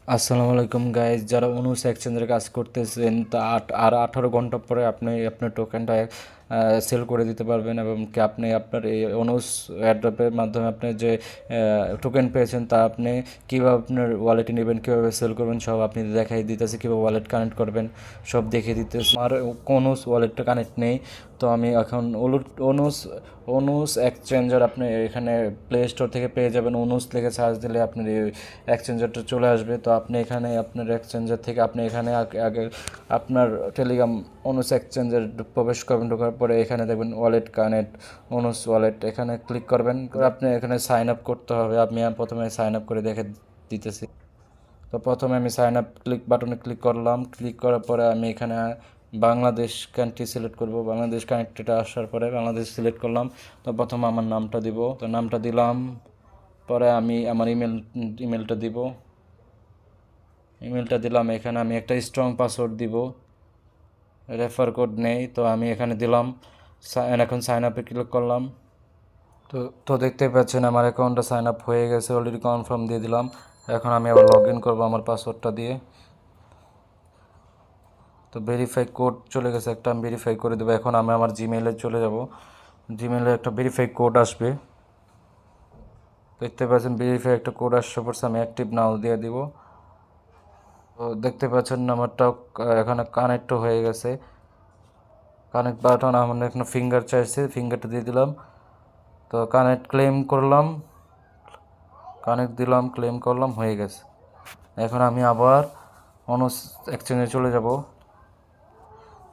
আসসালামু আলাইকুম গাইজ, যারা অনুস এক্সচেঞ্জের কাজ করতেছেন তা 18 ঘন্টা পরে আপনি আপনার টোকেনটা সেল করে দিতে পারবেন এবং কি আপনি আপনার এই অনুস অ্যাড্রপের মাধ্যমে আপনি যে টোকেন পেয়েছেন তা আপনি কীভাবে আপনার ওয়ালেটে নেবেন, কীভাবে সেল করবেন সব আপনি দেখাই দিতেছে, কীভাবে ওয়ালেট কানেক্ট করবেন সব দেখিয়ে দিতেছে। আমার অনুস ওয়ালেটটা কানেক্ট নেই, তো আমি এখন অনুস অনুস এক্সচেঞ্জার আপনি এখানে প্লে স্টোর থেকে পেয়ে যাবেন। অনুস লিখে সার্চ দিলে আপনার এই এক্সচেঞ্জারটা চলে আসবে। তো আপনি এখানে আপনার এক্সচেঞ্জার থেকে আপনি এখানে আগে আপনার টেলিগ্রাম অনুস এক্সচেঞ্জার প্রবেশ করবেন। ঢোকার পরে এখানে দেখবেন ওয়ালেট কানেক্ট অনুস ওয়ালেট, এখানে ক্লিক করবেন। আপনি এখানে সাইন আপ করতে হবে। আমি প্রথমে সাইন আপ করে দেখে দিতেছি। তো প্রথমে আমি সাইন আপ বাটনে ক্লিক করলাম। ক্লিক করার পরে আমি এখানে বাংলাদেশ কান্ট্রি সিলেক্ট করব। বাংলাদেশ কান্ট্রিটা আসার পরে বাংলাদেশ সিলেক্ট করলাম। তো প্রথমে আমার নামটা দিব, তো নামটা দিলাম। পরে আমি আমার ইমেলটা দিব, ইমেলটা দিলাম। এখানে আমি একটা স্ট্রং পাসওয়ার্ড দিব, রেফার কোড নেই, তো আমি এখানে দিলাম। এখন সাইন আপে ক্লিক করলাম। তো তো দেখতে পাচ্ছেন আমার অ্যাকাউন্টটা সাইন আপ হয়ে গেছে, অলরেডি কনফার্ম দিয়ে দিলাম। এখন আমি আবার লগ ইন করবো আমার পাসওয়ার্ডটা দিয়ে। তো ভেরিফাই কোড চলে গেছে একটা, আমি ভেরিফাই করে দেবো। এখন আমি আমার জিমেইলে চলে যাব। জিমেইলে একটা ভেরিফাই কোড আসবে, দেখতে পাচ্ছেন ভেরিফাই একটা কোড আসছে পড়ছে। আমি অ্যাক্টিভ নাও দিয়ে দিব। তো দেখতে পাচ্ছেন নাম্বারটাও এখানে কানেক্ট হয়ে গেছে। কানেক্ট বাটন আমার এখানে ফিঙ্গার চাইছে, ফিঙ্গারটা দিয়ে দিলাম। তো কানেক্ট ক্লেম করলাম, কানেক্ট দিলাম, ক্লেম করলাম, হয়ে গেছে। এখন আমি আবার অনুস এক্সচেঞ্জে চলে যাব।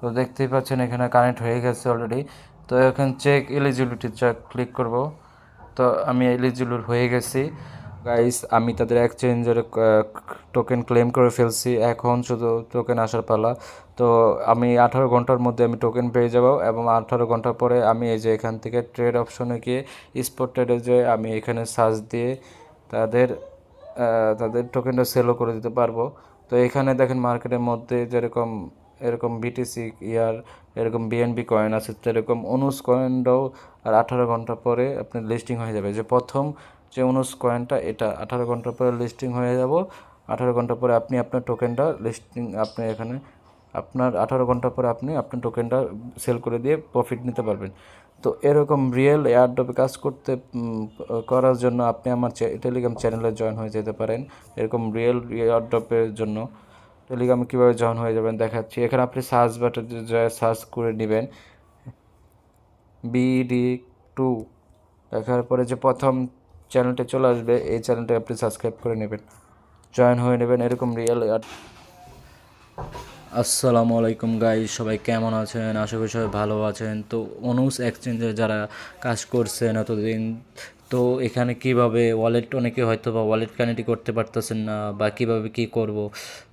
তো দেখতেই পাচ্ছেন এখানে কানেক্ট হয়ে গেছে অলরেডি। তো এখন চেক এলিজিবিলিটি চেক ক্লিক করব। তো আমি এলিজিবল হয়ে গেছি গাইস। আমি তাদের এক্সচেঞ্জের টোকেন ক্লেম করে ফেলছি, এখন শুধু টোকেন আসার পালা। তো আমি 18 ঘন্টার মধ্যে আমি টোকেন পেয়ে যাব এবং 18 ঘন্টা পরে আমি এই যে এখান থেকে ট্রেড অপশনে গিয়ে স্পট ট্রেডে যে আমি এখানে সার্চ দিয়ে তাদের তাদের টোকেনটা সেলও করে দিতে পারবো। তো এখানে দেখেন মার্কেটের মধ্যে যেরকম এরকম বিটিসি ইয়ার এরকম বিএনবি কয়েন আছে, সেরকম অনুস কয়েনটাও আর 18 ঘন্টা পরে আপনার লিস্টিং হয়ে যাবে। যে প্রথম যে অনুস কয়েনটা এটা 18 ঘন্টা পরে লিস্টিং হয়ে যাব। 18 ঘন্টা পরে আপনি আপনার টোকেনটা লিস্টিং আপনি এখানে আপনার 18 ঘন্টা পরে আপনি আপনার টোকেনটা সেল করে দিয়ে প্রফিট নিতে পারবেন। তো এরকম রিয়েল এয়ারড্রপে কাজ করতে করার জন্য আপনি আমার টেলিগ্রাম চ্যানেলে জয়েন হয়ে যেতে পারেন। এরকম রিয়েল এয়ারড্রপের জন্য টেলিগ্রামে কীভাবে জয়েন হয়ে যাবেন দেখাচ্ছি। এখানে আপনি সার্চ বাটনে সার্চ করে নেবেন BD2, দেখার পরে যে প্রথম চ্যানেলটা চলে আসবে এই চ্যানেলটা আপনি সাবস্ক্রাইব করে নেবেন, জয়েন হয়ে নেবেন এরকম রিয়েল। আসসালামু আলাইকুম গাইস, সবাই কেমন আছেন? আশা করি সবাই ভালো আছেন। তো অনুস এক্সচেঞ্জে যারা কাজ করছেন এতদিন, তো এখানে কিভাবে ওয়ালেট, অনেকে হয়তো বা ওয়ালেট কানেক্ট করতে পারতেছেন না বা কিভাবে কি করব,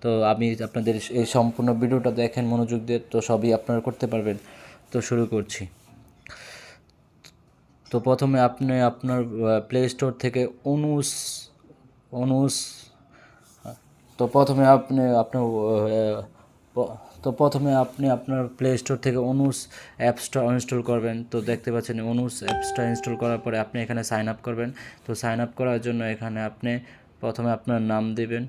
তো আমি আপনাদের এই সম্পূর্ণ ভিডিওটা দেখেন মনোযোগ দিয়ে, তো সবই আপনারা করতে পারবেন। তো শুরু করছি। তো প্রথমে আপনি আপনার প্লে স্টোর থেকে অনুস অনুস তো প্রথমে আপনি আপনার তো প্রথমে আপনি আপনার প্লে স্টোর থেকে অনুস অ্যাপসটা ইনস্টল করবেন। তো দেখতে পাচ্ছেন অনুস অ্যাপসটা ইনস্টল করার পরে আপনি এখানে সাইন আপ করবেন। তো সাইন আপ করার জন্য এখানে আপনি প্রথমে আপনার নাম দেবেন,